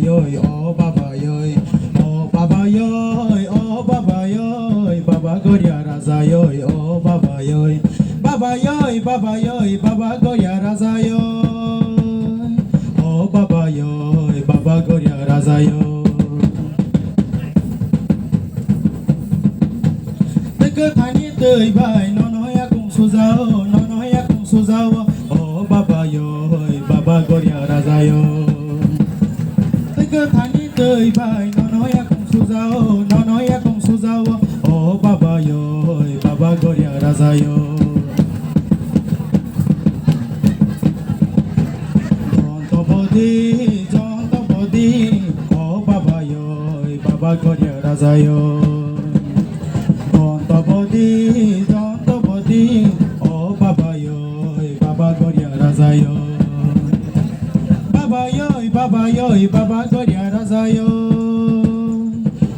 yoy, oh Baba yoy, oh Baba yoy, oh Baba yoy, Baba Garia Raza yoy, oh Baba yoy, Baba yoy, Baba yoy, Baba Garia Raza yoy, oh Baba yoy, Baba Garia Raza yoy. Teka thani tơi bài nó nói cùng số giáo, nó nói cùng số giáo, oh Baba yoy, Baba Garia Raza yoy. Teka thani tơi bài nó nói cùng số giáo, nó nói cùng số giáo, oh Baba yoy, Baba Garia Raza yoy. John to body, oh Baba yoy, Baba Garia Raza yoy. John to body, oh Baba yoy, Baba Garia Raza yoy. Baba yoy, Baba yoy, Baba Garia Raza yoy.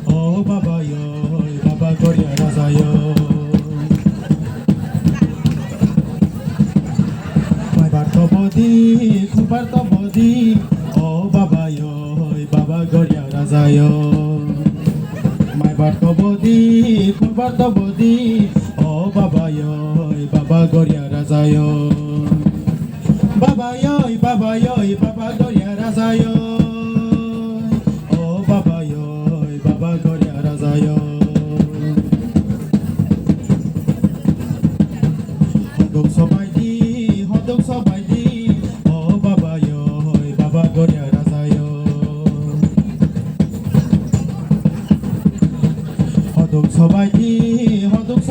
Oh Baba yoy, Baba Garia Raza yoy. My back to body, Cooper to body, oh Baba yoy, Baba Garia Raza yoy. My back to body, Cooper to body, oh Baba yoy, Baba Garia Raza yoy. Baba yoy, Baba yoy, Baba Garia Raza yoy. Oh Baba yoy, Baba Garia Raza yoy. Hodok so baidi, oh Baba yoy, Baba Garia Raza yoy. Hodok so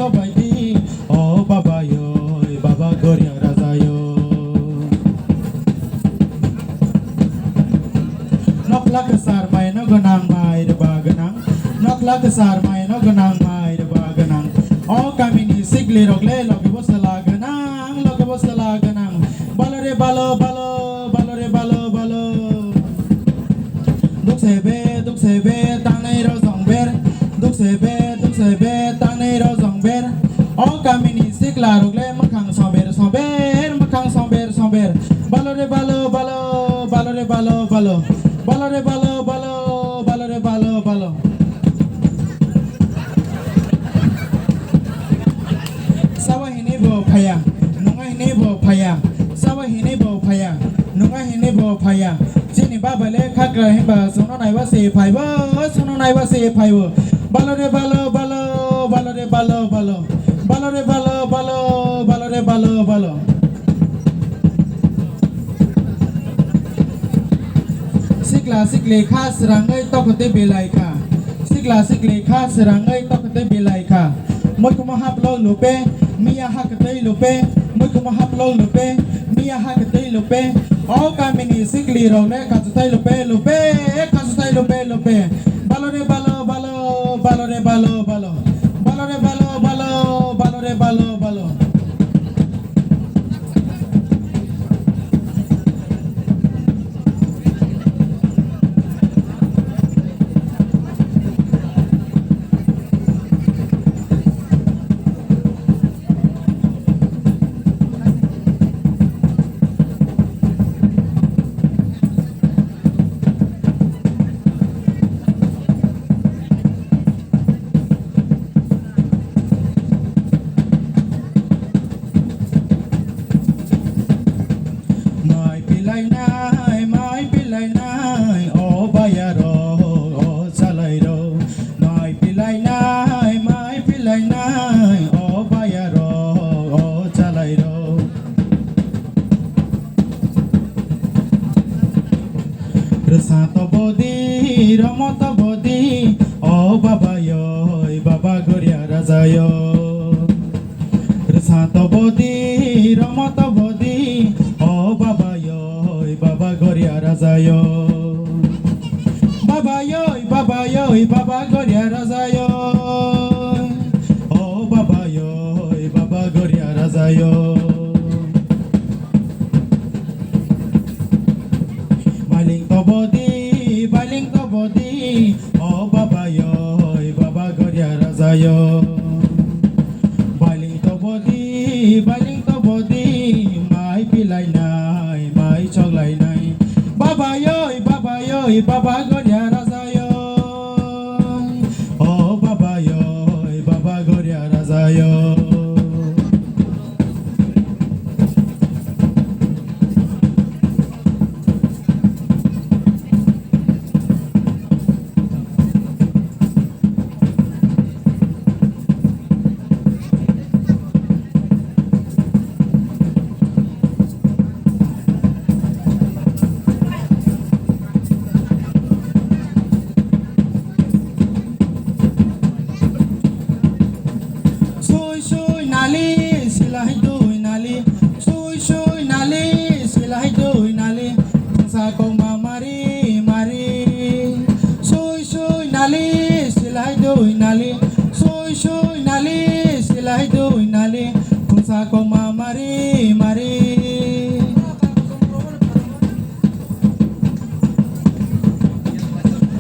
baidi, oh Baba yoy, Baba Garia Raza yoy. Nok lakasar may no ganang may de baganang. Nok lakasar may no ganang may de baganang. O kami ni sigli rogle logi bos laganang, logi bos laganang. Balo re balo balo, balo re balo balo. Duk sebe tang nei ro zong ber. Duk sebe tang nei ro zong ber. O kami ni sigla rogle makang somber makang somber. Balo re balo balo, balo re balo balo. Balo re balo balo, balo re balo balo. Sawa hini bo phaya, nunga hini bo phaya. Sawa hini bo phaya, nunga hini bo phaya. Jini baba le khakra himba sono nai wa se phai bo, sono nai wa se phai bo. Balo re balo balo, balo re balo balo. Balo re balo balo, balo re balo balo. Sikle kha serangai tokote belai kha. Sikle kha serangai tokote belai kha. Moi kuma haplo lupe, mia hakatei lupe. Moi kuma haplo lupe, mia hakatei lupe. O kamini sikli rone katutai lupe, katutai lupe. Balo re balo balo, balo re balo balo. Balo re balo balo, balo re balo balo. Mai pilai nai, oh bayaro, oh salairo. Mai pilai nai, oh bayaro. রমত বদি ও বাবা গরিয়া রাজায় সাত বদি রমত বদি ও বাবা গরিয়া রাজায় বাবা গরিয়া রাজায় ও বাবা গরিয়া রাজায় baling to bodi o baba goria razayo baling to bodi mai pilai nai mai choglai nai baba goria razayo o baba goria razayo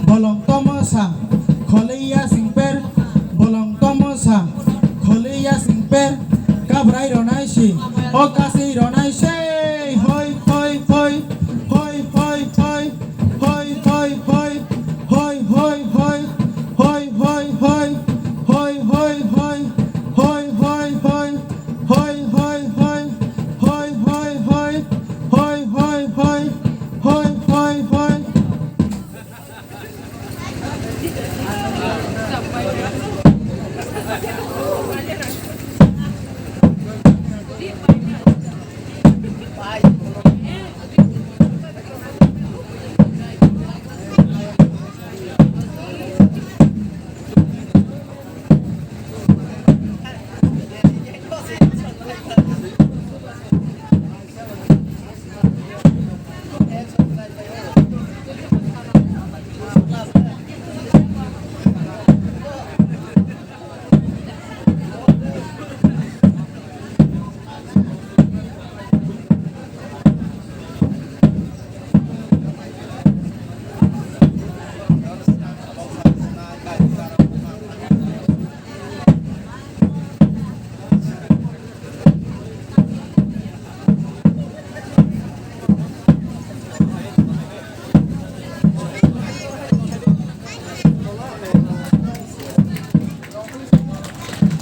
bolong tomosa kholeya singper bolong tomosa kholeya singper kabrai ronaishi o kasi